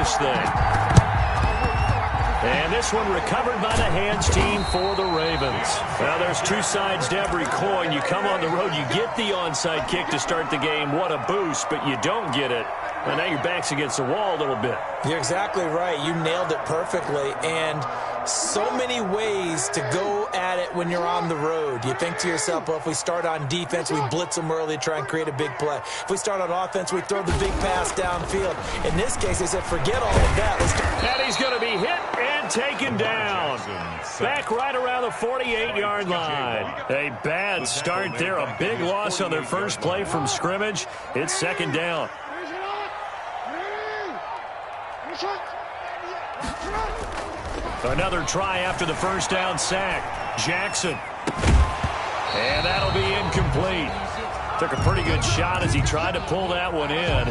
this thing. And this one recovered by the hands team for the Ravens. Well, there's two sides to every coin. You come on the road, you get the onside kick to start the game. What a boost, but you don't get it. And now your back's against the wall a little bit. You're exactly right. You nailed it perfectly. And so many ways to go at it when you're on the road. You think to yourself, well, if we start on defense, we blitz them early, try and create a big play. If we start on offense, we throw the big pass downfield. In this case, they said, forget all of that. And he's going to be hit and taken down. Back right around the 48-yard line. A bad start there. A big loss on their first play from scrimmage. It's second down. Another try after the first down sack. Jackson. And that'll be incomplete. Took a pretty good shot as he tried to pull that one in.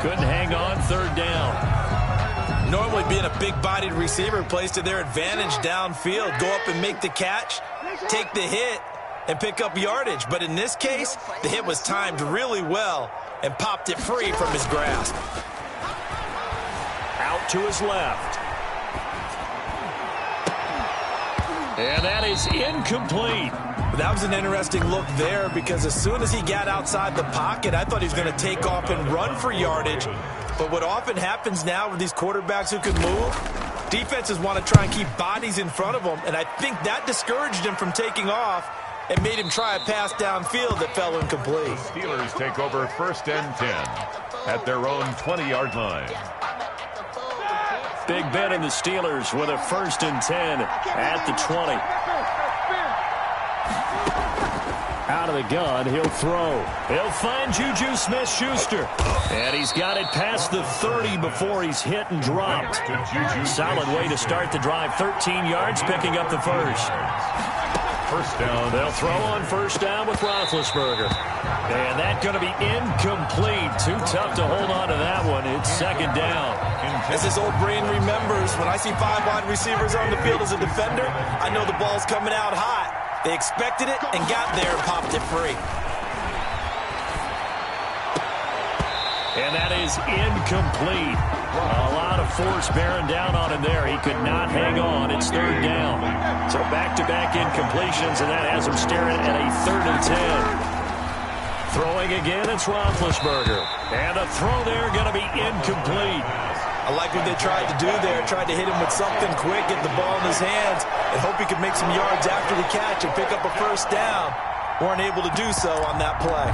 Couldn't hang on, third down. Normally being a big-bodied receiver plays to their advantage downfield. Go up and make the catch, take the hit, and pick up yardage. But in this case, the hit was timed really well and popped it free from his grasp. Out to his left. And that is incomplete. That was an interesting look there because as soon as he got outside the pocket, I thought he was going to take off and run for yardage. But what often happens now with these quarterbacks who can move, defenses want to try and keep bodies in front of them, and I think that discouraged him from taking off and made him try a pass downfield that fell incomplete. The Steelers take over 1st and 10 at their own 20-yard line. Big Ben and the Steelers with a 1st and 10 at the 20. Out of the gun, he'll throw. He'll find Juju Smith-Schuster. And he's got it past the 30 before he's hit and dropped. Solid way to start the drive. 13 yards, picking up the first. First down. They'll throw on first down with Roethlisberger. And that's going to be incomplete. Too tough to hold on to that one. It's second down. As his old brain remembers, when I see 5 wide receivers on the field as a defender, I know the ball's coming out hot. They expected it and got there and popped it free. And that is incomplete. A lot of force bearing down on him there. He could not hang on. It's third down. So back-to-back incompletions, and that has him staring at a 3rd and 10. Throwing again, it's Roethlisberger. And a throw there going to be incomplete. I like what they tried to do there. Tried to hit him with something quick, get the ball in his hands, and hope he could make some yards after the catch and pick up a first down. Weren't able to do so on that play.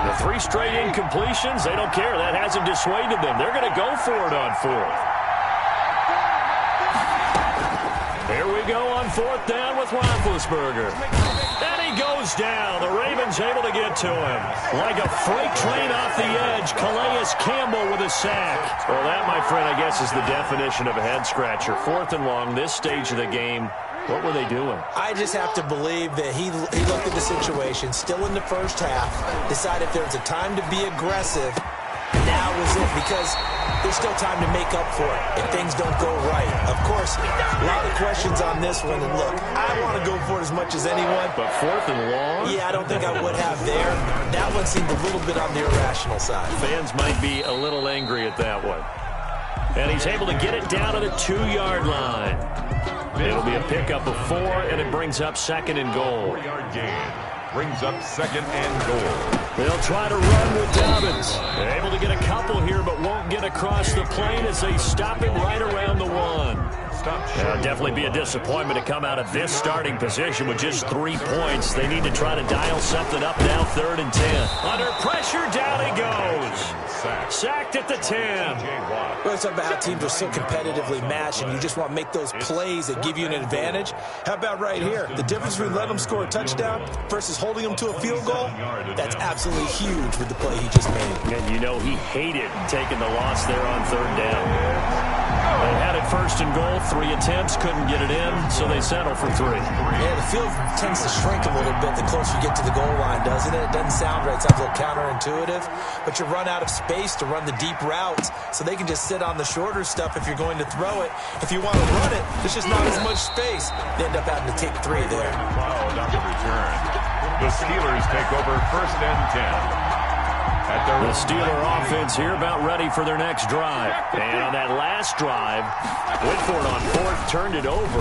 The 3 straight incompletions, they don't care. That hasn't dissuaded them. They're going to go for it on 4th. Here we go on 4th down with Roethlisberger. And he goes down. The Ravens able to get to him. Like a freight train off the edge, Calais Campbell with a sack. Well, that, my friend, I guess is the definition of a head-scratcher. 4th and long, this stage of the game. What were they doing? I just have to believe that he looked at the situation, still in the first half, decided there's a time to be aggressive, and now was it, because there's still time to make up for it if things don't go right. Of course, a lot of questions on this one, and look, I want to go for it as much as anyone. But 4th and long? Yeah, I don't think I would have there. That one seemed a little bit on the irrational side. Fans might be a little angry at that one. And he's able to get it down to the 2-yard line. It'll be a pickup of 4, and it brings up 2nd and goal. 4-yard gain brings up 2nd and goal. They'll try to run with Dobbins. They're able to get a couple here, but won't get across the plane as they stop him right around the 1. It'll definitely be a disappointment to come out of this starting position with just 3 points. They need to try to dial something up now, 3rd and 10. Under pressure, down he goes. Sacked at the 10. Well, it's about how teams are so competitively matched, and you just want to make those plays that give you an advantage. How about right here? The difference between letting them score a touchdown versus holding them to a field goal, that's absolutely huge with the play he just made. And you know he hated taking the loss there on 3rd down. They had it 1st and goal, 3 attempts, couldn't get it in, so they settle for 3. Yeah, the field tends to shrink a little bit the closer you get to the goal line, doesn't it? It doesn't sound right. It sounds a little counterintuitive, but you run out of space to run the deep routes, so they can just sit on the shorter stuff if you're going to throw it. If you want to run it, there's just not as much space. They end up having to take 3 there. Fouled on the return. The Steelers take over 1st and 10 at The Steeler offense here about ready for their next drive. And on that last drive, went for it on fourth, turned it over.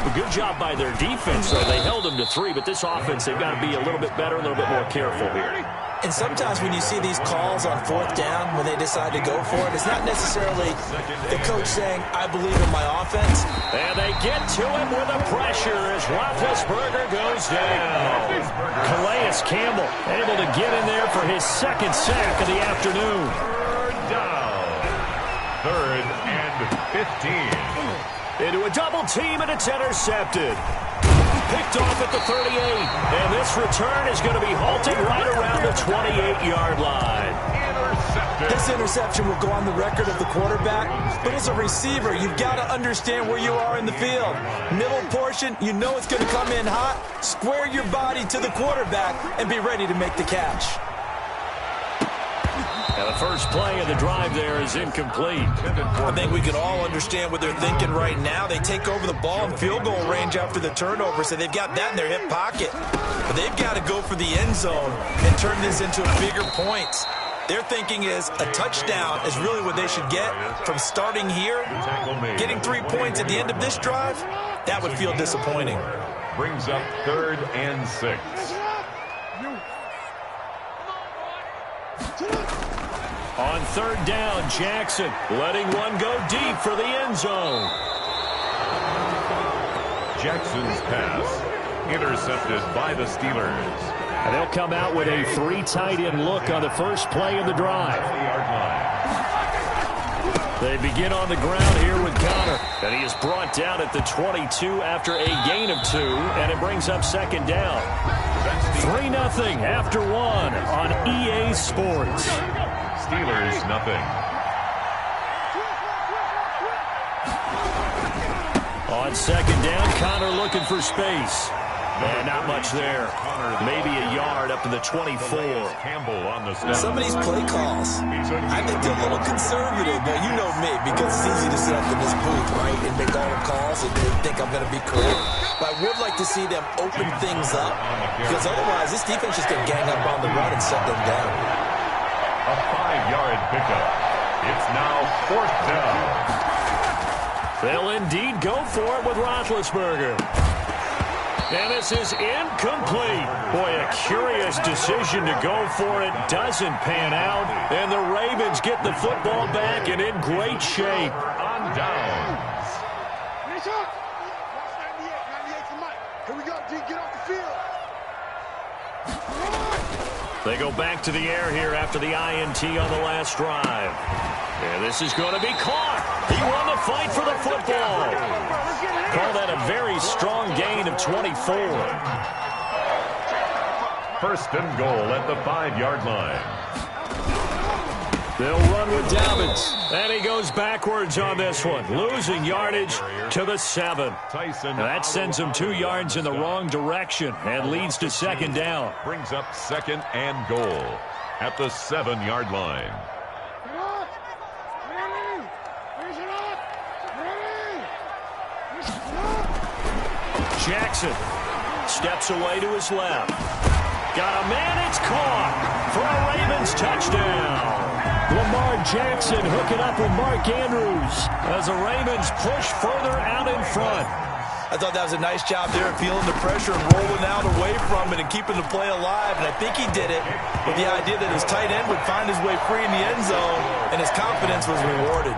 A good job by their defense, though. They held them to 3, but this offense, they've got to be a little bit better, a little bit more careful here. And sometimes when you see these calls on fourth down, when they decide to go for it, it's not necessarily the coach saying, I believe in my offense. And they get to him with the pressure as Roethlisberger goes down. Calais Campbell able to get in there for his second sack of the afternoon. Third down. 3rd and 15. Into a double team, and it's intercepted. Picked off at the 38. And this return is going to be halted right around the 28-yard line. This interception will go on the record of the quarterback, but as a receiver, you've got to understand where you are in the field. Middle portion, you know it's going to come in hot. Square your body to the quarterback and be ready to make the catch. Now the first play of the drive there is incomplete. I think we can all understand what they're thinking right now. They take over the ball in field goal range after the turnover, so they've got that in their hip pocket. But they've got to go for the end zone and turn this into bigger points. Their thinking is a touchdown is really what they should get from starting here. Getting 3 points at the end of this drive, that would feel disappointing. Brings up 3rd and 6. On 3rd down, Jackson letting one go deep for the end zone. Jackson's pass intercepted by the Steelers. And they'll come out with a 3 tight end look on the first play of the drive. They begin on the ground here with Connor. And he is brought down at the 22 after a gain of 2. And it brings up 2nd down. 3-0 after 1 on EA Sports. Steelers nothing. On 2nd down, Connor looking for space. And not much there. Maybe a yard up to the 24. Campbell on the snap. Some of these play calls, I think they're a little conservative, but you know me, because it's easy to sit up in this booth, right, and make all the calls and think I'm going to be correct. But I would like to see them open things up, because otherwise this defense is going to gang up on the run and shut them down. A 5-yard pickup. It's now 4th down. They'll indeed go for it with Roethlisberger. And this is incomplete. Boy, a curious decision to go for it. Doesn't pan out. And the Ravens get the football back and in great shape. On downs. Here we go, D. Get off the field. They go back to the air here after the INT on the last drive. And this is going to be caught. He won the fight for the football. Call that a very strong gain of 24. 1st and goal at the 5-yard line. They'll run with Dobbins. And he goes backwards on this one. Losing yardage to the 7. Tyson. That sends him 2 yards in the wrong direction and leads to 2nd down. Brings up 2nd and goal at the 7-yard line. Jackson steps away to his left. Got a man, it's caught for a Ravens touchdown. Lamar Jackson hooking up with Mark Andrews as the Ravens push further out in front. I thought that was a nice job there of feeling the pressure and rolling out away from it and keeping the play alive. And I think he did it with the idea that his tight end would find his way free in the end zone, and his confidence was rewarded.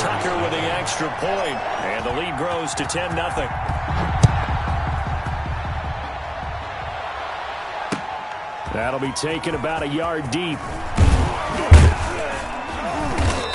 Tucker with the extra point, and the lead grows to 10-0. That'll be taken about a yard deep.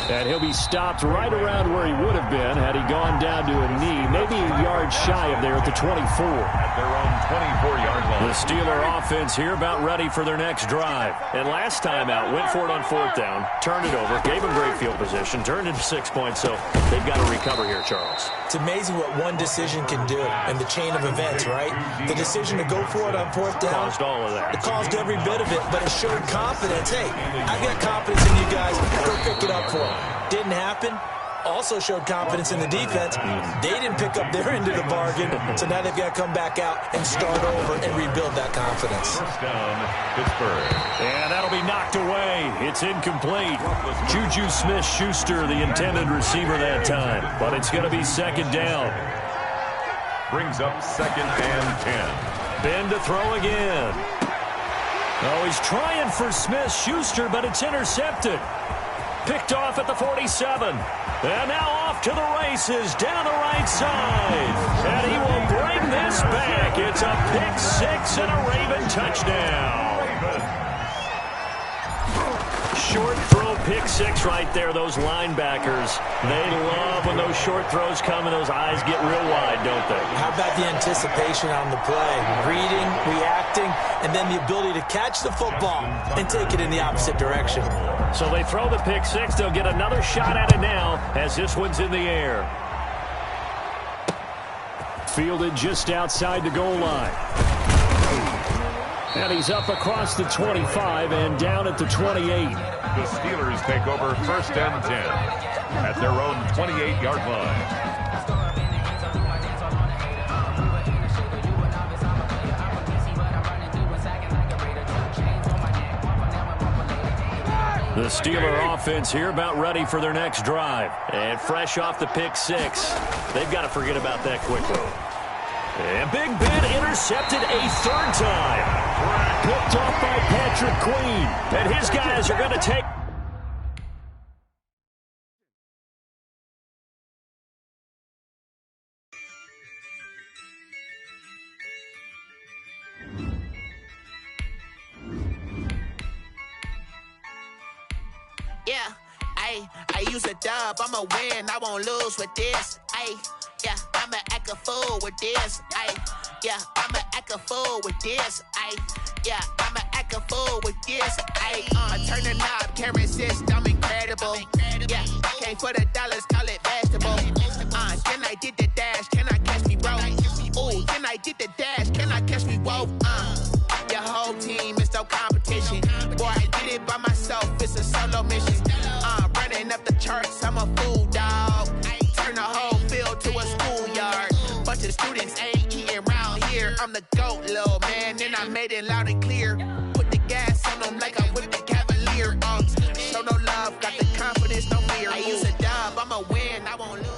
And he'll be stopped right around where he would have been had he gone down to a knee, maybe a yard shy of there at the 24. At their own 24-yard line. The Steeler offense here about ready for their next drive. And last time out, went for it on 4th down, turned it over, gave them great field position, turned into 6 points, so they've got to recover here, Charles. It's amazing what one decision can do in the chain of events, right? The decision to go for it on 4th down. Caused all of that. It caused every bit of it, but it showed confidence. Hey, I got confidence in you guys. Go pick it up for them. Didn't happen. also showed confidence in the defense. They didn't pick up their end of the bargain, so now they've got to come back out and start over and rebuild that confidence. First down, Pittsburgh. And that'll be knocked away. It's incomplete. Juju Smith-Schuster, the intended receiver that time. But it's going to be second down. Brings up second and 10. Ben to throw again. Oh, he's trying for Smith-Schuster, but it's intercepted. Picked off at the 47. And now off to the races down the right side. And he will bring this back. It's a pick six and a Raven touchdown. Short throw pick six right there. Those linebackers, they love when those short throws come and those eyes get real wide, don't they? How about the anticipation on the play? Reading, reacting, and then the ability to catch the football and take it in the opposite direction. So they throw the pick six. They'll get another shot at it now as this one's in the air. Fielded just outside the goal line. And he's up across the 25 and down at the 28. The Steelers take over first and 10 at their own 28-yard line. The Steeler offense here about ready for their next drive. And fresh off the pick six. They've got to forget about that quickly. And Big Ben intercepted a third time. Picked off by Patrick Queen. And his guys are going to take... Yeah, I use a dub, I'ma win, I won't lose with this. Yeah, I'ma act a fool with this. Yeah, I'ma act a fool with this. Yeah, I'ma act a fool with this. Turn the knob, carry assist, I'm incredible. Yeah, came for the dollars, call it vegetable. Then I did the dash, can I catch me, bro? Ooh, then I did the dash, can I catch me, whoa? Your whole team is no competition. Boy, I did it by myself, it's a solo mission. Running up the charts, I'm a fool, dog. Turn the whole field to a schoolyard. Bunch of students ain't eating around here. I'm the GOAT, little man, and I made it loud and clear. Put the gas on them like I'm with the Cavalier. Show no love, got the confidence, no fear. I use a dub, I'ma win, I won't lose.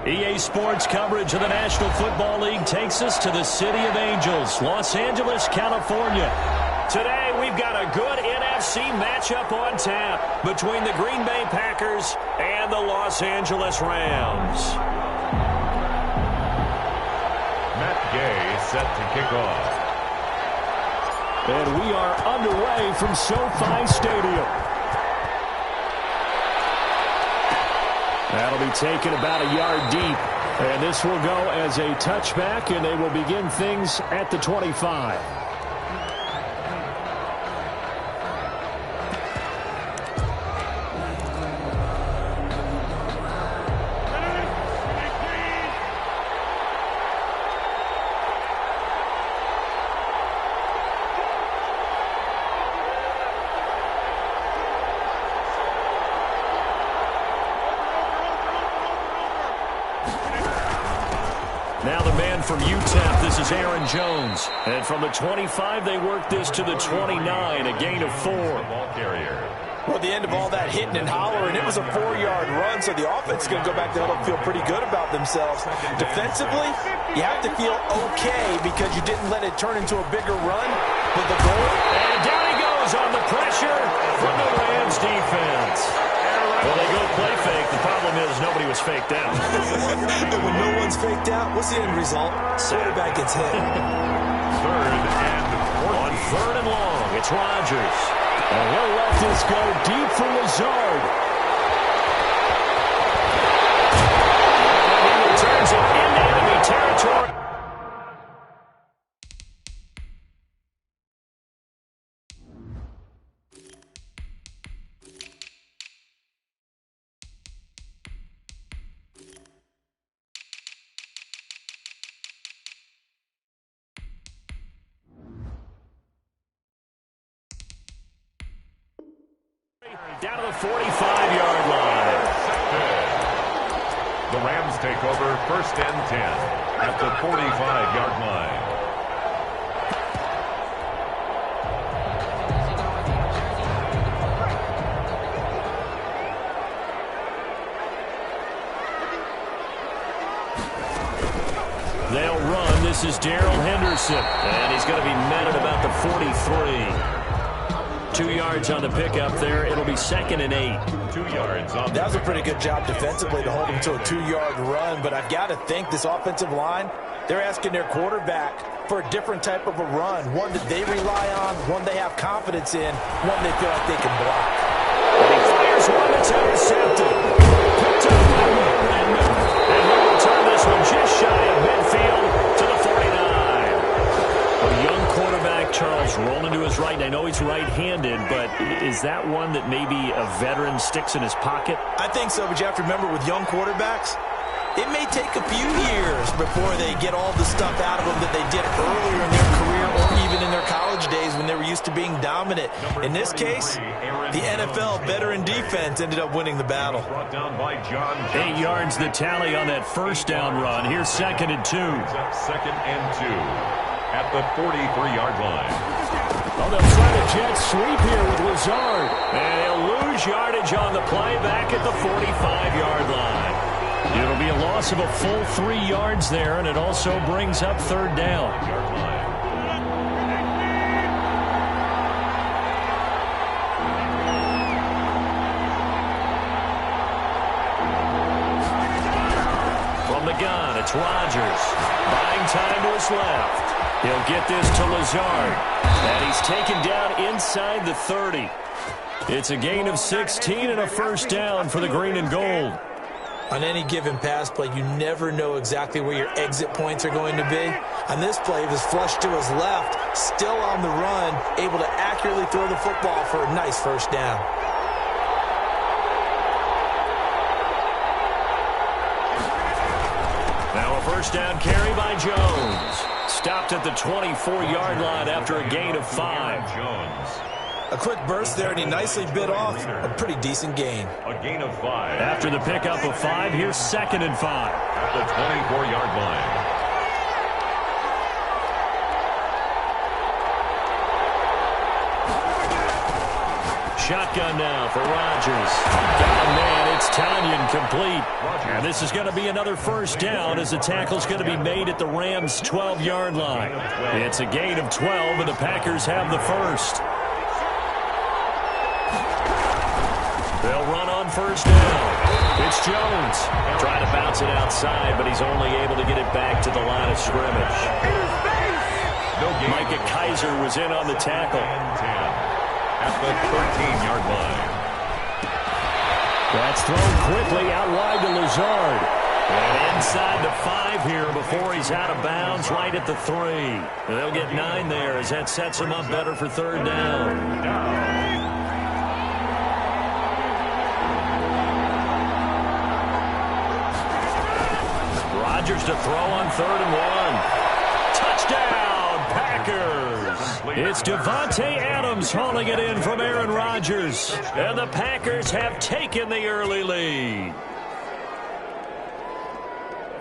EA Sports coverage of the National Football League takes us to the City of Angels, Los Angeles, California. Today, we've got a good NFC matchup on tap between the Green Bay Packers and the Los Angeles Rams. Matt Gay set to kick off. And we are underway from SoFi Stadium. That'll be taken about a yard deep. And this will go as a touchback, and they will begin things at the 25. Now the man from UTEP, this is Aaron Jones. And from the 25, they work this to the 29, a gain of 4. Ball carrier. Well, at the end of all that hitting and hollering, it was a 4-yard run, so the offense is going to go back to huddle and feel pretty good about themselves. Defensively, you have to feel okay because you didn't let it turn into a bigger run. But the goal... And down he goes on the pressure from the Rams defense. Well, they go play fake. The problem is nobody was faked out. And when no one's faked out, what's the end result? Quarterback gets hit. Third and 14. On third and long, it's Rodgers. And he'll let this go deep for Lazard. And he returns it into enemy territory. Down to the 45-yard line. The Rams take over 1st and 10 at the 45-yard line. They'll run. This is Darrell Henderson. And he's going to be met at about the 43. 2 yards on the pickup there. It'll be 2nd and 8. 2 yards on. That was a pretty good job defensively to hold him to a 2-yard run. But I've got to think this offensive line, they're asking their quarterback for a different type of a run. One that they rely on, one they have confidence in, one they feel like they can block. And he fires one that's intercepted. Picked up by Will Redmond. And he'll return this one just shy of midfield to the 49. A young quarterback, Charles, rolling to his right. I know he's right-handed, but is that one that maybe a veteran sticks in his pocket? I think so, but you have to remember with young quarterbacks, it may take a few years before they get all the stuff out of them that they did earlier in their career or even in their college days when they were used to being dominant. In this case, the NFL veteran defense ended up winning the battle. 8 yards the tally on that first down run. Here's 2nd and 2. 2nd and 2 at the 43-yard line. Oh, they'll try to jet sweep here with Lazard. And he'll lose yardage on the play back at the 45-yard line. It'll be a loss of a full 3 yards there, and it also brings up 3rd down. From the gun, it's Rodgers. Buying time to his left. He'll get this to Lazard. And he's taken down inside the 30. It's a gain of 16 and a first down for the green and gold. On any given pass play, you never know exactly where your exit points are going to be. On this play, he was flushed to his left, still on the run, able to accurately throw the football for a nice first down. Now a first down carry by Jones. Stopped at the 24-yard line after a gain of 5. Jones. A quick burst there, and he nicely bit off a pretty decent gain. A gain of 5. After the pickup of 5, here's 2nd and 5. At the 24-yard line. Shotgun now for Rodgers. Got a man, it's Tanyan complete. And this is going to be another first down as the tackle's going to be made at the Rams' 12-yard line. It's a gain of 12, and the Packers have the first. They'll run on first down. It's Jones. Trying to bounce it outside, but he's only able to get it back to the line of scrimmage. Micah Kiser was in on the tackle. At the 13-yard line. That's thrown quickly out wide to Lazard. And inside the 5 here before he's out of bounds right at the 3. They'll get 9 there as that sets him up better for 3rd down. Rodgers to throw on 3rd and 1. Touchdown, Packers. It's Devontae Adams hauling it in from Aaron Rodgers. And the Packers have taken the early lead.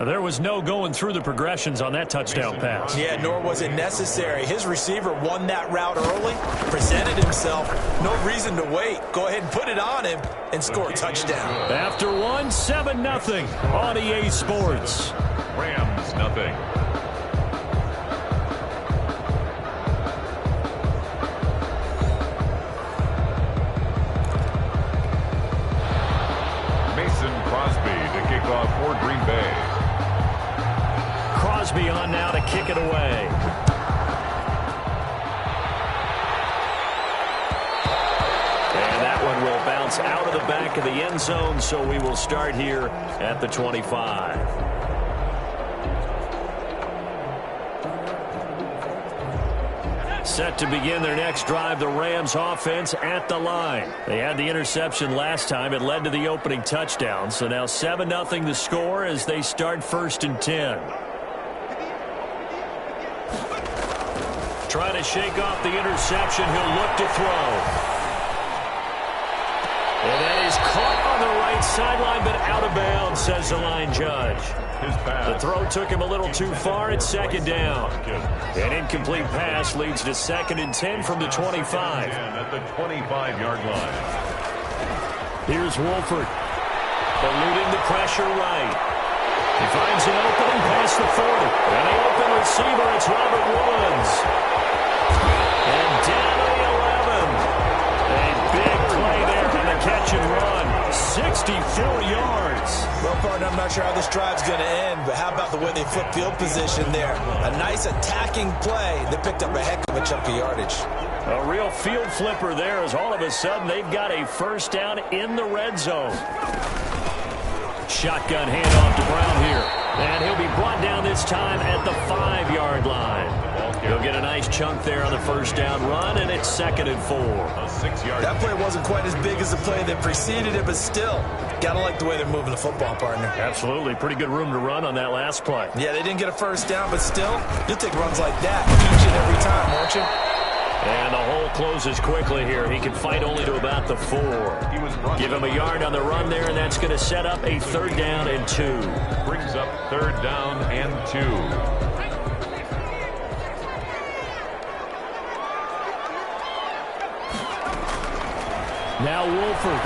There was no going through the progressions on that touchdown pass. Yeah, nor was it necessary. His receiver won that route early, presented himself. No reason to wait. Go ahead and put it on him and score a touchdown. After 1, 7-0 on EA Sports. Rams, nothing. Mason Crosby to kick off for Green Bay. Crosby on now to kick it away. And that one will bounce out of the back of the end zone, so we will start here at the 25. Set to begin their next drive, the Rams offense at the line. They had the interception last time. It led to the opening touchdown. So now 7-0 the score as they start 1st and 10. Trying to shake off the interception. He'll look to throw. And that is caught on the right right sideline, but out of bounds, says the line judge. The throw took him a little too far. It's second down. An incomplete pass leads to 2nd and 10 from the 25. At the 25-yard line. Here's Wolford. Eluding the pressure right. He finds an opening past the 40. And the open receiver, it's Robert Woods. And down to the 11. A big play there on the catch and run. 64 yards. Well, partner, I'm not sure how this drive's going to end, but how about the way they flip field position there? A nice attacking play. They picked up a heck of a chunk of yardage. A real field flipper there as all of a sudden they've got a first down in the red zone. Shotgun handoff to Brown here. And he'll be brought down this time at the 5-yard line. He'll get a nice chunk there on the first down run, and it's 2nd and 4. A 6-yard. That play wasn't quite as big as the play that preceded it, but still, gotta like the way they're moving the football, partner. Absolutely. Pretty good room to run on that last play. Yeah, they didn't get a first down, but still, you'll take runs like that each and every time, won't you? And the hole closes quickly here. He can fight only to about the 4. Give him a yard on the run there, and that's going to set up a 3rd down and 2. Brings up 3rd down and 2. Now Wolford.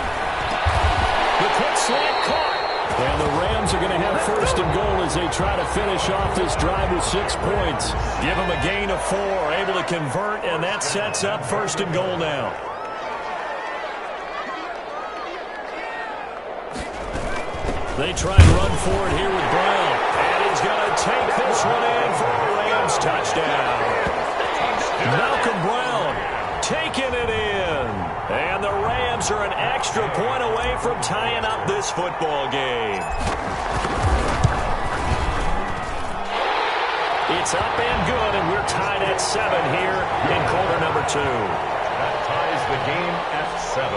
The quick slant caught. And the Rams are going to have 1st and goal as they try to finish off this drive with 6 points. Give them a gain of 4, able to convert, and that sets up 1st and goal now. They try and run for it here with Brown. And he's going to take this one in for a Rams touchdown. Malcolm Brown taking it in. And the Rams are an extra point away from tying up this football game. It's up and good, and we're tied at 7 here in quarter number 2. That ties the game at 7.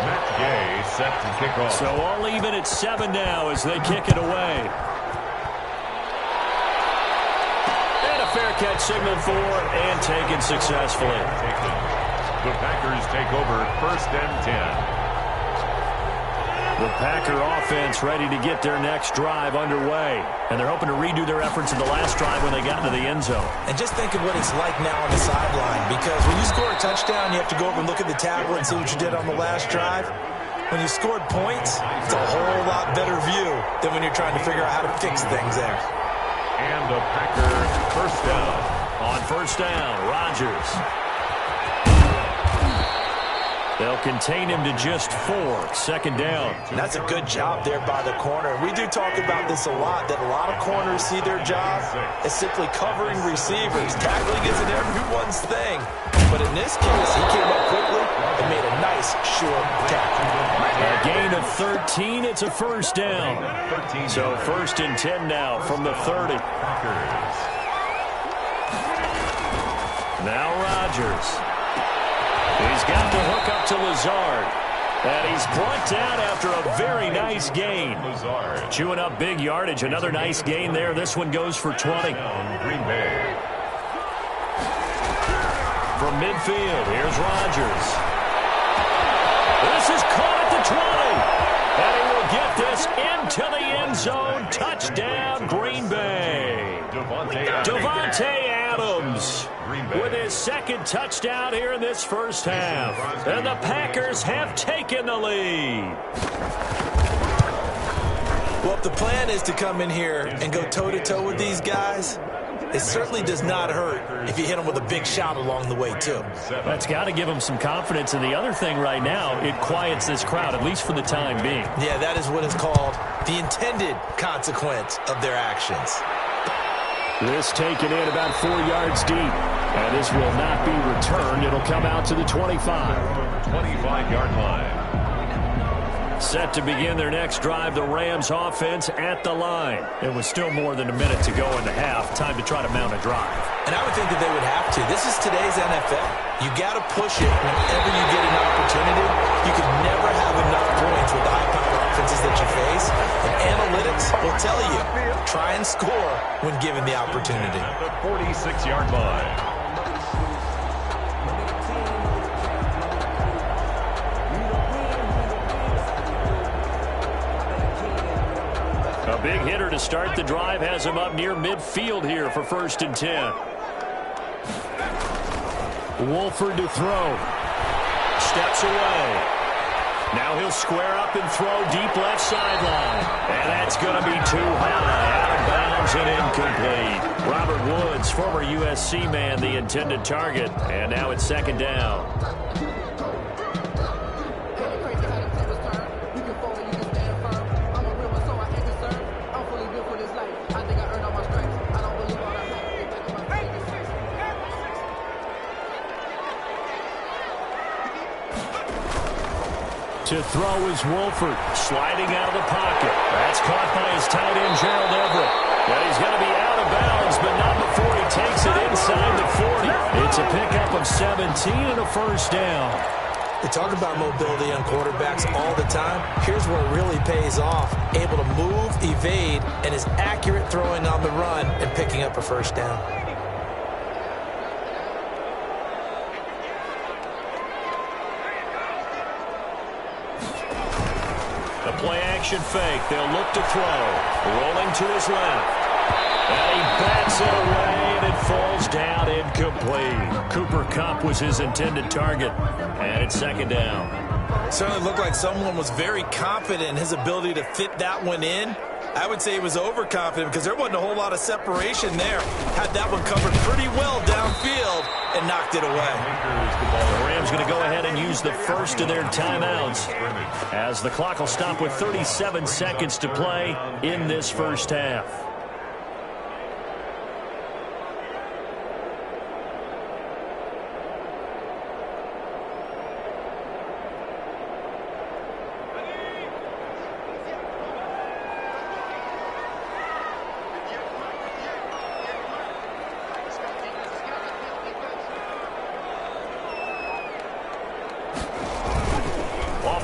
Matt Gay set to kick off. So all even at 7 now as they kick it away. And a fair catch signal for and taken successfully. The Packers take over 1st and 10. The Packer offense ready to get their next drive underway. And they're hoping to redo their efforts in the last drive when they got into the end zone. And just think of what it's like now on the sideline, because when you score a touchdown, you have to go over and look at the tablet and see what you did on the last drive. When you scored points, it's a whole lot better view than when you're trying to figure out how to fix things there. And the Packer 1st down. On 1st down, Rodgers. They'll contain him to just 4. 2nd down. That's a good job there by the corner. We do talk about this a lot, that a lot of corners see their job as simply covering receivers. Tackling isn't everyone's thing. But in this case, he came up quickly and made a nice, short tackle. A gain of 13. It's a 1st down. So 1st and 10 now from the 30. Now Rodgers. He's got the hook up to Lazard. And he's brought down after a very nice gain. Chewing up big yardage. Another nice gain there. This one goes for 20. Green Bay. From midfield, here's Rodgers. This is caught at the 20. And he will get this into the end zone. Touchdown, Green Bay. Davante Adams with his 2nd touchdown here in this first half. And the Packers have taken the lead. Well, if the plan is to come in here and go toe-to-toe with these guys, it certainly does not hurt if you hit them with a big shot along the way, too. That's got to give them some confidence. And the other thing right now, it quiets this crowd, at least for the time being. Yeah, that is what is called the intended consequence of their actions. This taken in about 4 yards deep. And this will not be returned. It'll come out to the 25. 25-yard line. Set to begin their next drive, the Rams offense at the line. It was still more than a minute to go in the half. Time to try to mount a drive. And I would think that they would have to. This is today's NFL. You got to push it whenever you get an opportunity. You can never have enough points with the high-powered offenses that you face. And analytics will tell you, try and score when given the opportunity. At the 46-yard line. big hitter to start the drive has him up near midfield here for 1st and 10. Wolford to throw. Steps away. Now he'll square up and throw deep left sideline. And that's going to be too high. Out of bounds and incomplete. Robert Woods, former USC man, the intended target. And now it's 2nd down. To throw is Wolford, sliding out of the pocket. That's caught by his tight end, Gerald Everett. But he's going to be out of bounds, but not before he takes it inside the 40. It's a pickup of 17 and a 1st down. They talk about mobility on quarterbacks all the time. Here's where it really pays off. Able to move, evade, and is accurate throwing on the run and picking up a 1st down. The play-action fake. They'll look to throw. Rolling to his left. And he bats it away, and it falls down incomplete. Cooper Kupp was his intended target. And it's 2nd down. Certainly looked like someone was very confident in his ability to fit that one in. I would say he was overconfident because there wasn't a whole lot of separation there. Had that one covered pretty well downfield and knocked it away. The Rams going to go ahead and use the first of their timeouts as the clock will stop with 37 seconds to play in this 1st half.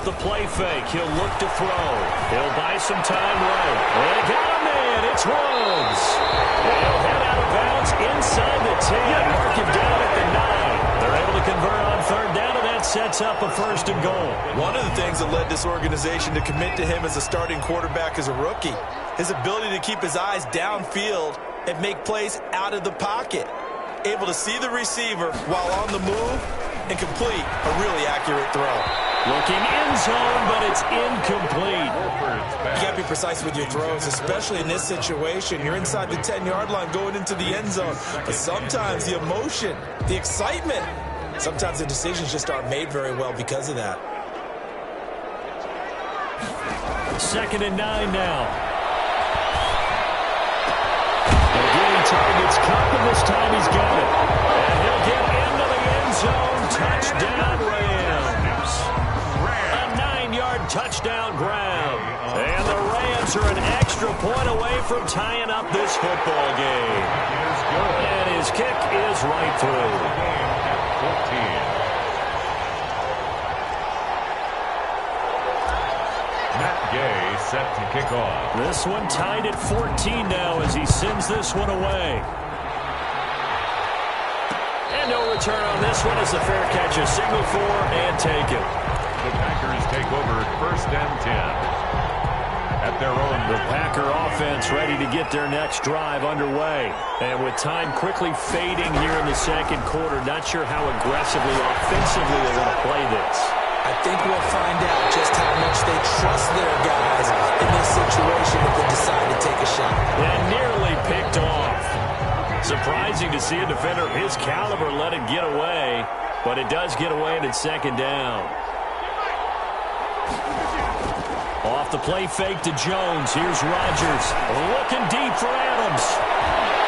The play fake. He'll look to throw. He'll buy some time right. And got him in. It's Rhodes. And he'll head out of bounds inside the 10. Mark him down at the 9. They're able to convert on 3rd down, and that sets up a 1st and goal. One of the things that led this organization to commit to him as a starting quarterback as a rookie, his ability to keep his eyes downfield and make plays out of the pocket. Able to see the receiver while on the move and complete a really accurate throw. Looking in zone, but it's incomplete. You got to be precise with your throws, especially in this situation. You're inside the 10-yard line going into the end zone. But sometimes the emotion, the excitement, sometimes the decisions just aren't made very well because of that. 2nd and 9 now. Again, targets Kupp, and this time he's got it. And he'll get into the end zone. Touchdown, Rams. Touchdown ground. And the Rams are an extra point away from tying up this football game. And his kick is right through. 14. Matt Gay set to kick off. This one tied at 14 now as he sends this one away. And no return on this one as the fair catch is signaled for and taken. The Packers take over 1st and 10 at their own. The Packer offense ready to get their next drive underway. And with time quickly fading here in the 2nd quarter, not sure how aggressively, offensively they're going to play this. I think we'll find out just how much they trust their guys in this situation if they decide to take a shot. And nearly picked off. Surprising to see a defender of his caliber let it get away, but it does get away and it's 2nd down. Off the play fake to Jones. Here's Rodgers. Looking deep for Adams.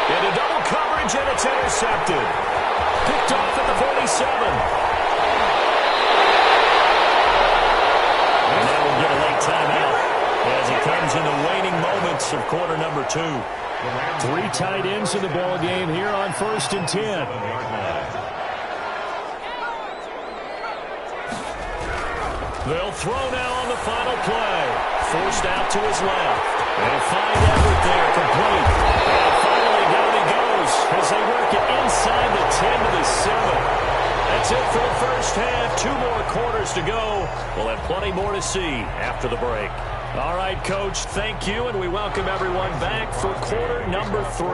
Into double coverage, and it's intercepted. Picked off at the 47. And now we'll get a late timeout as it comes in the waning moments of quarter number 2. 3 tight ends in the ball game here on 1st and 10. They'll throw now on the final play. Forced out to his left. They'll find Everett there, complete. And finally down he goes as they work it inside the 10 to the 7. That's it for the 1st half. 2 more quarters to go. We'll have plenty more to see after the break. All right, Coach, thank you, and we welcome everyone back for quarter number 3.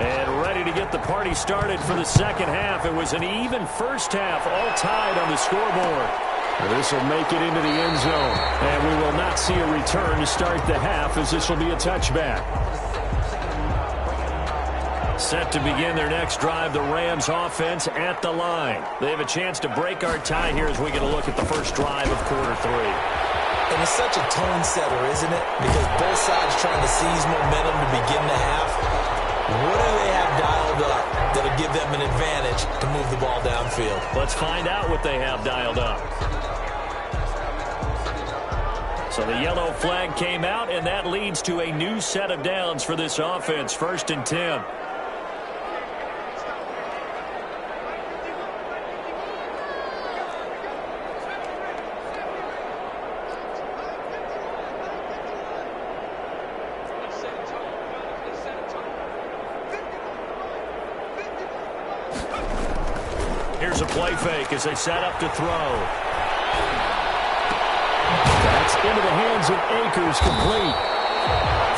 And ready to get the party started for the second half. It was an even first half, all tied on the scoreboard. This will make it into the end zone. And we will not see a return to start the half, as this will be a touchback. Set to begin their next drive, the Rams offense at the line. They have a chance to break our tie here as we get a look at the first drive of quarter 3. And it's such a tone setter, isn't it? Because both sides trying to seize momentum to begin the half. What do they have dialed up that'll give them an advantage to move the ball downfield? Let's find out what they have dialed up. So the yellow flag came out, and that leads to a new set of downs for this offense. 1st and 10. Here's a play fake as they set up to throw. That's into the hands of Akers, complete.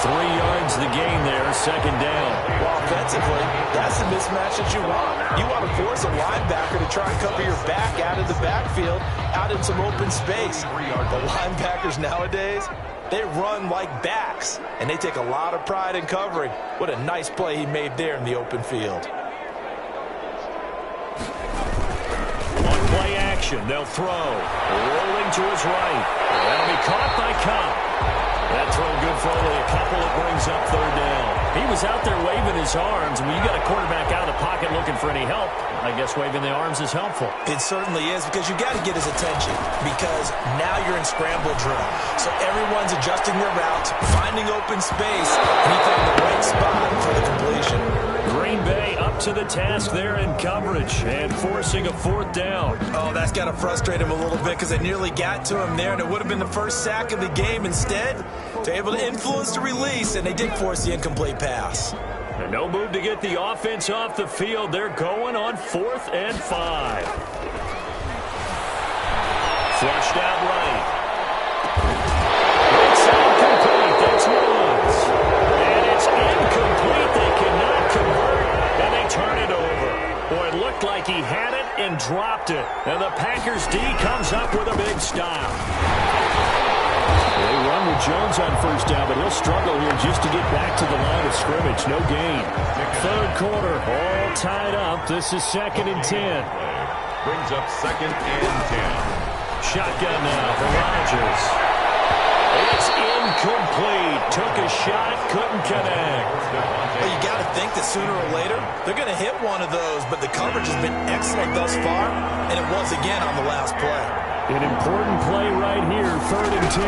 3 yards the gain there, 2nd down. Well, offensively, that's the mismatch that you want. You want to force a linebacker to try and cover your back out of the backfield, out in some open space. The linebackers nowadays, they run like backs, and they take a lot of pride in covering. What a nice play he made there in the open field. Play action, they'll throw. Rolling to his right. That'll be caught by Cobb. That throw good for only a couple. It brings up 3rd down. He was out there waving his arms, and when you got a quarterback out of the pocket looking for any help, I guess waving the arms is helpful. It certainly is, because you got to get his attention, because now you're in scramble drill. So everyone's adjusting their routes, finding open space, and he found the right spot for the completion. Green Bay up to the task there in coverage and forcing a 4th down. Oh, that's got to frustrate him a little bit, because they nearly got to him there, and it would have been the first sack of the game. Instead, they're able to influence the release, and they did force the incomplete pass. And no move to get the offense off the field. They're going on 4th and 5. Flushed out right. It's incomplete. That's Woods. And it's incomplete. They cannot convert, and they turn it over. Boy, it looked like he had it and dropped it. And the Packers D comes up with a big stop. They run with Jones on 1st down, but he'll struggle here just to get back to the line of scrimmage. No gain. 3rd quarter, all tied up. This is 2nd and 10. Brings up 2nd and 10. Shotgun now for Rodgers. It's incomplete. Took a shot, couldn't connect. Well, you got to think that sooner or later, they're going to hit one of those, but the coverage has been excellent thus far, and it was again on the last play. An important play right here, 3rd and 10.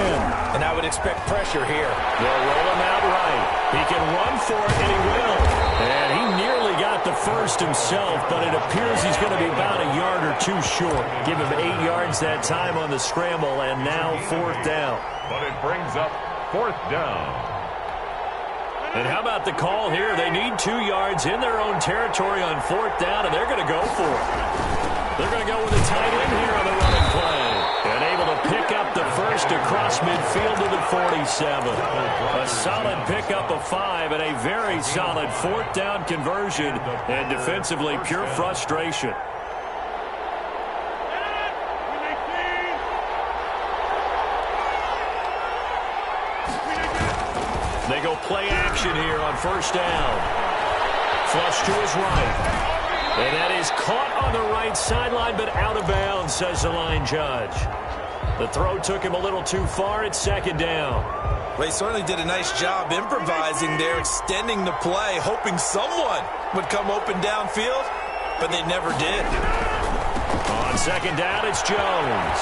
And I would expect pressure here. They'll roll him out right. He can run for it, and he will. And he nearly got the first himself, but it appears he's going to be about a yard or 2 short. Give him 8 yards that time on the scramble, and now 4th down. But it brings up 4th down. And how about the call here? They need 2 yards in their own territory on 4th down, and they're going to go for it. They're going to go with a tight end here on the running play. And able to pick up the first across midfield to the 47. A solid pickup of 5 and a very solid 4th down conversion. And defensively, pure frustration. They go play action here on 1st down. Flush to his right. And that is caught on the right sideline, but out of bounds, says the line judge. The throw took him a little too far. It's 2nd down. Well, he certainly did a nice job improvising there, extending the play, hoping someone would come open downfield, but they never did. On 2nd down, it's Jones.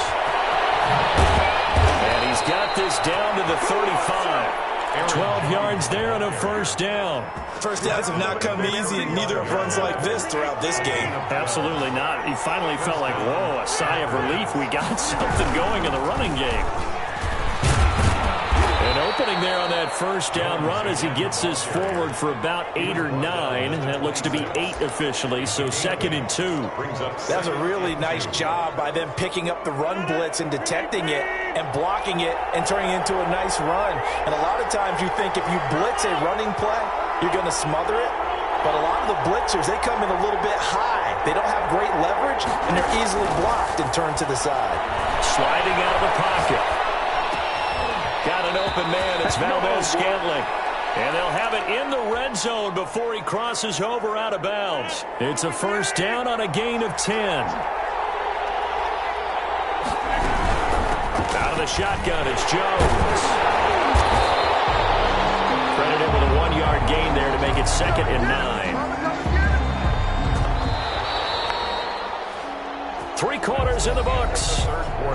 And he's got this down to the 35. 12 yards there and a 1st down. First downs have not come easy, and neither have runs like this throughout this game. Absolutely not. He finally felt like, whoa, a sigh of relief. We got something going in the running game. And An opening there on that first down run as he gets this forward for about 8 or 9. That looks to be 8 officially, so 2nd and 2. That's a really nice job by them picking up the run blitz and detecting it and blocking it and turning it into a nice run. And a lot of times you think if you blitz a running play, you're going to smother it. But a lot of the blitzers, they come in a little bit high. They don't have great leverage, and they're easily blocked and turned to the side. Sliding out of the pocket. Got an open man. It's Valdes-Scantling. And they'll have it in the red zone before he crosses over out of bounds. It's a first down on a gain of 10. Out of the shotgun, it's Jones. Credited with a 1-yard gain there to make it 2nd and 9. 3 quarters in the books.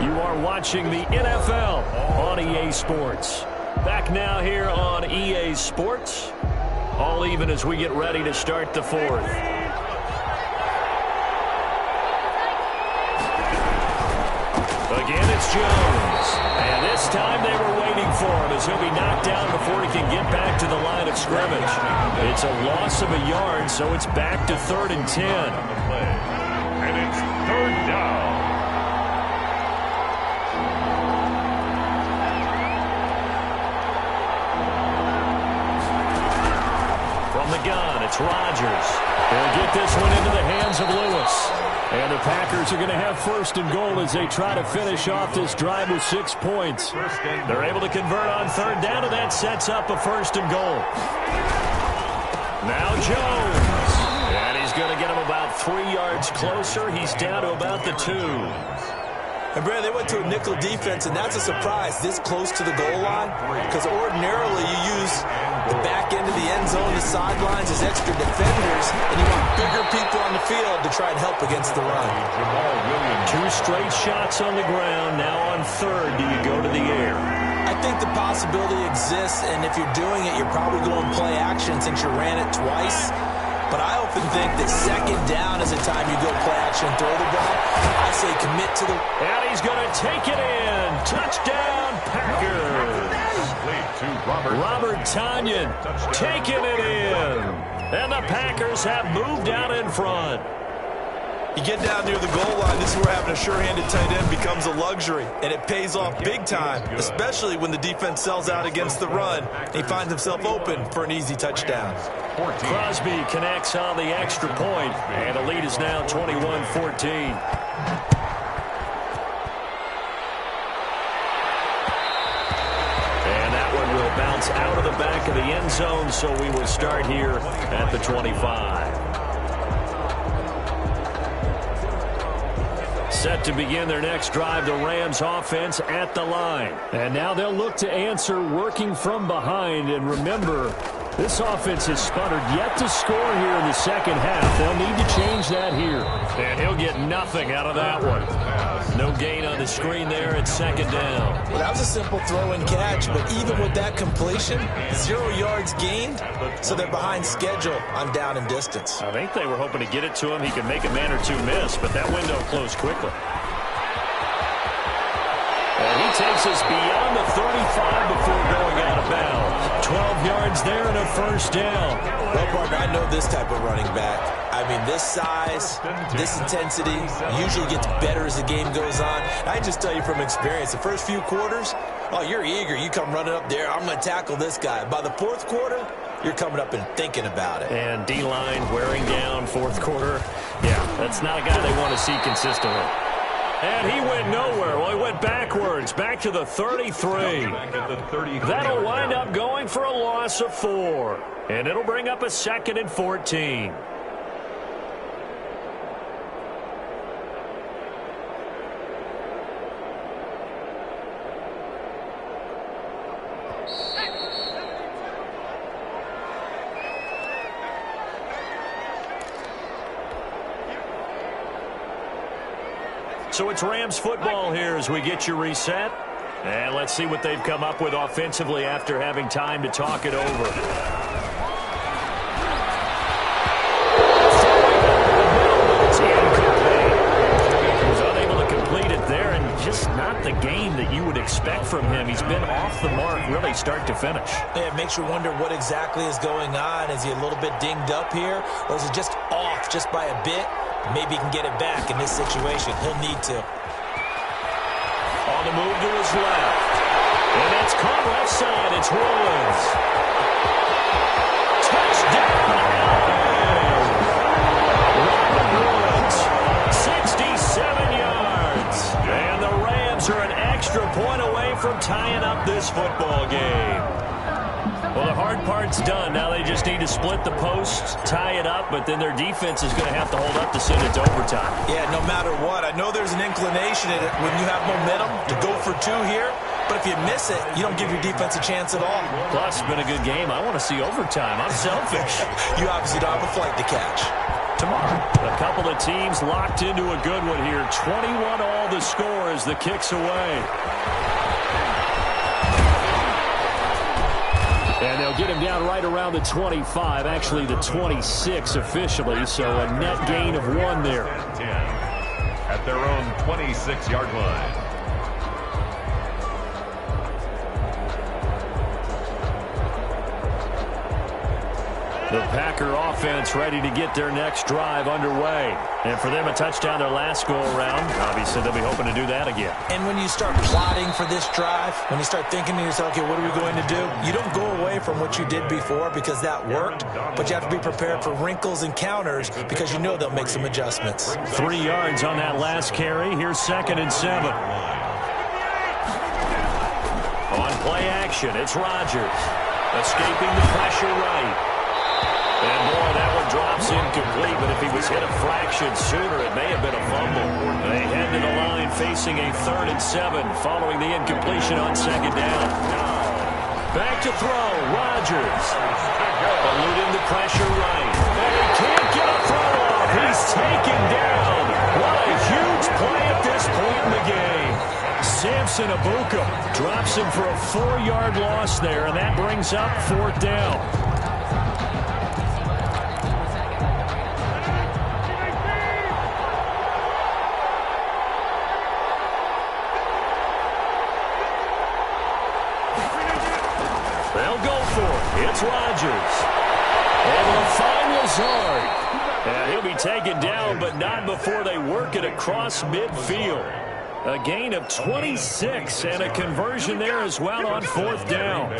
You are watching the NFL on EA Sports. Back now here on EA Sports. All even as we get ready to start the 4th. Again, it's Jones. And this time they were waiting for him as he'll be knocked down before he can get back to the line of scrimmage. It's a loss of a yard, so it's back to 3rd and 10. And it's 3rd down. From the gun, it's Rodgers. They'll get this one into the hands of Lewis. And the Packers are going to have 1st and goal as they try to finish off this drive with 6 points. They're able to convert on 3rd down, and that sets up a 1st and goal. Now Jones. And he's going to get him about 3 yards closer. He's down to about the 2. And, Brad, they went to a nickel defense, and that's a surprise this close to the goal line because ordinarily you use the back end of the end zone, the sidelines as extra defenders, and you want bigger people on the field to try and help against the run. 2 straight shots on the ground. Now on 3rd, do you go to the air? I think the possibility exists, and if you're doing it, you're probably going play action since you ran it twice. But I often think that 2nd down is the time you go play action and throw the ball. I say commit to the... And he's going to take it in. Touchdown, Packers. Robert Tonyan taking it in. And the Packers have moved out in front. You get down near the goal line, this is where having a sure-handed tight end becomes a luxury, and it pays off big time, especially when the defense sells out against the run. He finds himself open for an easy touchdown. Crosby connects on the extra point, and the lead is now 21-14. Bounce out of the back of the end zone, so we will start here at the 25. Set to begin their next drive, the Rams offense at the line. And now they'll look to answer working from behind. And remember, this offense has sputtered yet to score here in the second half. They'll need to change that here. And he'll get nothing out of that one. No gain on the screen there at 2nd down. Well, that was a simple throw and catch, but even with that completion, 0 yards gained, so they're behind schedule on down and distance. I think they were hoping to get it to him. He could make a man or 2 miss, but that window closed quickly. And he takes us beyond the 35 before going out of bounds. 12 yards there and a 1st down. Well, partner, I know this type of running back. I mean, this size, this intensity usually gets better as the game goes on. I just tell you from experience, the first few quarters, oh, you're eager. You come running up there, I'm going to tackle this guy. By the 4th quarter, you're coming up and thinking about it. And D-line wearing down 4th quarter. Yeah, that's not a guy they want to see consistently. And he went nowhere. Well, he went backwards, back to the 33. That'll wind up going for a loss of 4. And it'll bring up a 2nd and 14. So it's Rams football here as we get you reset. And let's see what they've come up with offensively after having time to talk it over. He was unable to complete it there, and just not the game that you would expect. expect from him. He's been off the mark really start to finish. Yeah, it makes you wonder what exactly is going on. Is he a little bit dinged up here, or is he just off just by a bit? Maybe he can get it back in this situation. He'll need to. On the move to his left. And it's caught left side. It's Rollins. Touchdown! Woods, 67 yards. And the Rams are an extra point away from tying up this football game. Well, the hard part's done. Now they just need to split the posts, tie it up, but then their defense is going to have to hold up to send it to overtime. Yeah, no matter what. I know there's an inclination in it when you have momentum to go for two here, but if you miss it, you don't give your defense a chance at all. Plus, it's been a good game. I want to see overtime. I'm selfish. You obviously don't have a flight to catch. Tomorrow, a couple of teams locked into a good one here. 21 all the score as the kick's away. And they'll get him down right around the 25, actually the 26 officially, so a net gain of 1 there. At their own 26-yard line. The Packer offense ready to get their next drive underway. And for them, a touchdown their last go-around. Obviously, they'll be hoping to do that again. And when you start plotting for this drive, when you start thinking to yourself, okay, what are we going to do? You don't go away from what you did before because that worked, but you have to be prepared for wrinkles and counters because you know they'll make some adjustments. 3 yards on that last carry. Here's 2nd and 7. On play action, it's Rodgers. Escaping the pressure right. And, boy, that one drops incomplete, but if he was hit a fraction sooner, it may have been a fumble. They head to the line facing a 3rd and 7 following the incompletion on 2nd down. Back to throw, Rodgers. Eluding the pressure right. And he can't get a throw off. He's taken down. What a huge play at this point in the game. Samson Abuka drops him for a 4-yard loss there, and that brings up 4th down. It's Rodgers. Able to find Lazard. And he'll be taken down, but not before they work it across midfield. A gain of 26 and a conversion there as well on 4th down.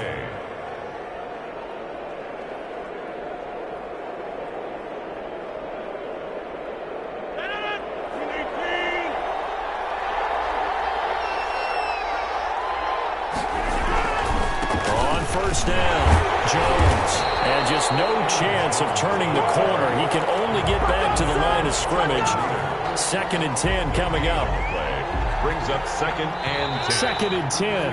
On 1st down. Jones, and just no chance of turning the corner. He can only get back to the line of scrimmage. 2nd and 10 coming up. Brings up 2nd and 10. 2nd and 10.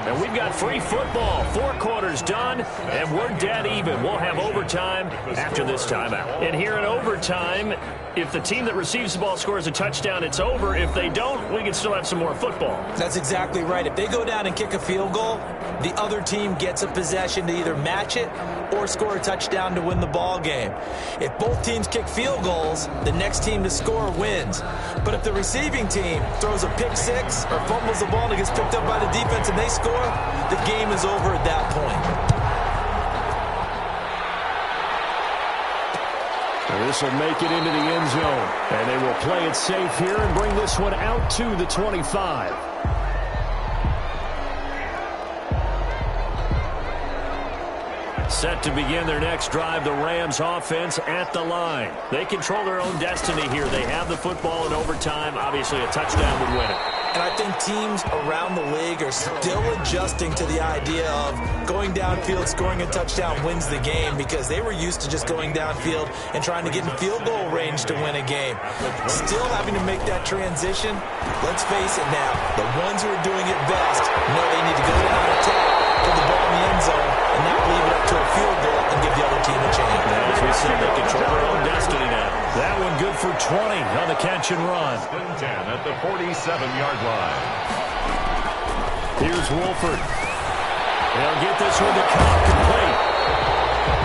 And we've got free football. 4 quarters done, and we're dead even. We'll have overtime after this timeout. And here in overtime, if the team that receives the ball scores a touchdown, it's over. If they don't, we can still have some more football. That's exactly right. If they go down and kick a field goal, the other team gets a possession to either match it or score a touchdown to win the ball game. If both teams kick field goals, the next team to score wins. But if the receiving team throws a pick six or fumbles the ball and it gets picked up by the defense and they score, the game is over at that point. This will make it into the end zone. And they will play it safe here and bring this one out to the 25. Set to begin their next drive, the Rams offense at the line. They control their own destiny here. They have the football in overtime. Obviously, a touchdown would win it. And I think teams around the league are still adjusting to the idea of going downfield, scoring a touchdown wins the game because they were used to just going downfield and trying to get in field goal range to win a game. Still having to make that transition. Let's face it now, the ones who are doing it best know they need to go down and attack, put the ball in the end zone, and not leave it up to a field goal and give the other team a chance. As we said, they control their own destiny now. That one good for 20 on the catch and run. 10 at the 47-yard line. Here's Wolford. They'll get this one to Cobb complete.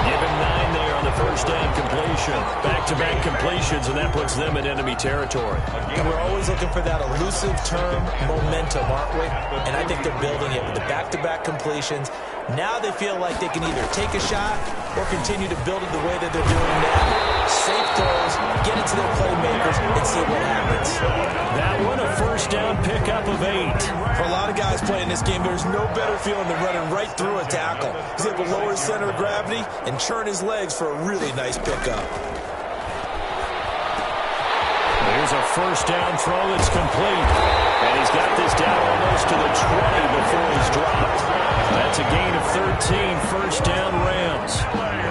Give him 9 there on the first down completion. Back-to-back completions, and that puts them in enemy territory. And we're always looking for that elusive term, momentum, aren't we? And I think they're building it with the back-to-back completions. Now they feel like they can either take a shot or continue to build it the way that they're doing now. Safe throws, get it to their playmakers, and see what happens. That one, a first down pickup of 8. For a lot of guys playing this game, there's no better feeling than running right through a tackle. He's able to lower his center of gravity and churn his legs for a really nice pickup. There's a first down throw that's complete. And he's got this down almost to the 20 before he's dropped. That's a gain of 13, first down Rams.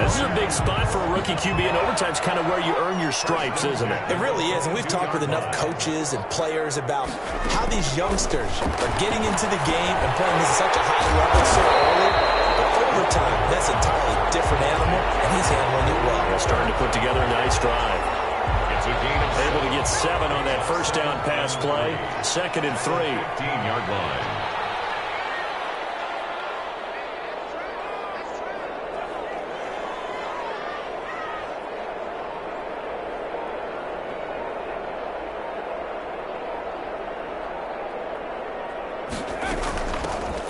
This is a big spot for a rookie QB, and overtime's kind of where you earn your stripes, isn't it? It really is, and we've talked with enough coaches and players about how these youngsters are getting into the game and playing this at such a high level so early. But overtime, that's an entirely different animal, and he's handling it well. They're starting to put together a nice drive. It's a gain of able to get 7 on that first down pass play. 2nd and 3. 15-yard line.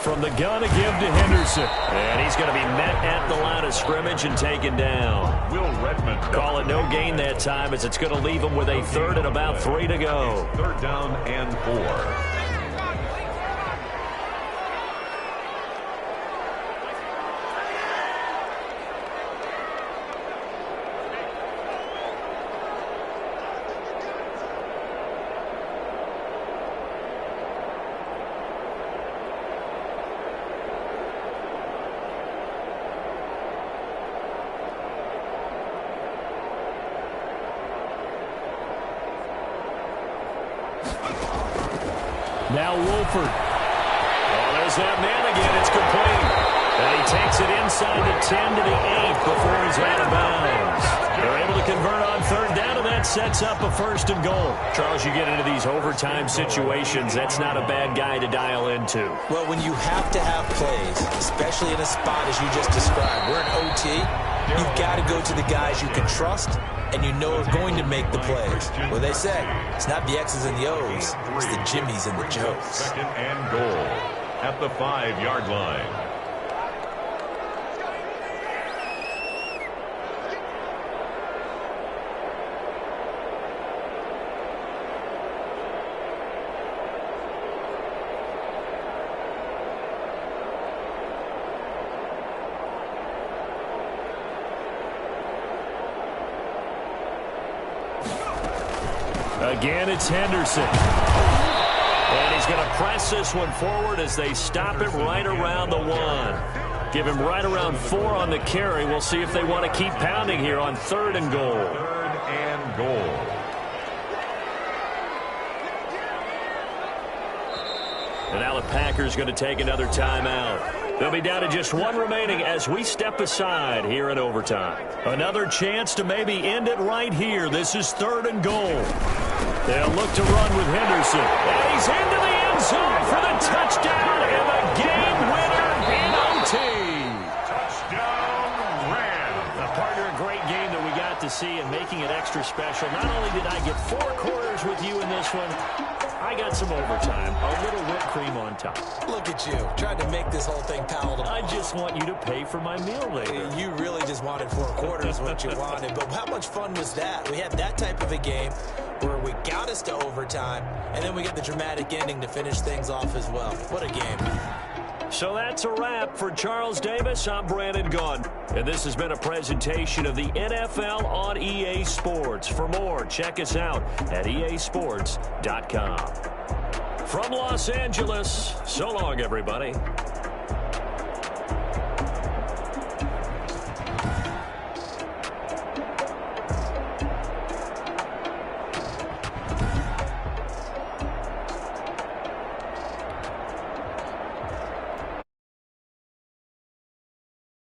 From the gun, a give to Henderson. And he's going to be met at the line of scrimmage and taken down. Will Redmond call it no gain that time, as it's going to leave him with a 3rd and about 3 to go. 3rd down and 4. Now Wolford. Oh, there's that man again. It's complete. And he takes it inside the 10 to the 8 before he's out of bounds. They're able to convert on 3rd down, and that sets up a 1st and goal. Charles, you get into these overtime situations, that's not a bad guy to dial into. Well, when you have to have plays, especially in a spot as you just described, we're in OT, you've got to go to the guys you can trust and you know are going to make the plays. Well, they say it's not the X's and the O's, it's the Jimmies and the Joes. 2nd and goal at the 5-yard line. Again, it's Henderson. And he's going to press this one forward as they stop him right around the 1. Give him right around 4 on the carry. We'll see if they want to keep pounding here on 3rd and goal. 3rd and goal. And now the Packers going to take another timeout. They'll be down to just 1 remaining as we step aside here in overtime. Another chance to maybe end it right here. This is 3rd and goal. They'll look to run with Henderson. And he's into the end zone for the touchdown and the game winner in OT. Touchdown, Rams. A partner, a great game that we got to see and making it extra special. Not only did I get 4 quarters with you in this one, I got some overtime, a little whipped cream on top. Look at you, trying to make this whole thing palatable. I just want you to pay for my meal later. You really just wanted 4 quarters, what you wanted. But how much fun was that? We had that type of a game where we got us to overtime, and then we get the dramatic ending to finish things off as well. What a game. So that's a wrap for Charles Davis. I'm Brandon Gaudin, and this has been a presentation of the NFL on EA Sports. For more, check us out at easports.com. From Los Angeles, so long, everybody.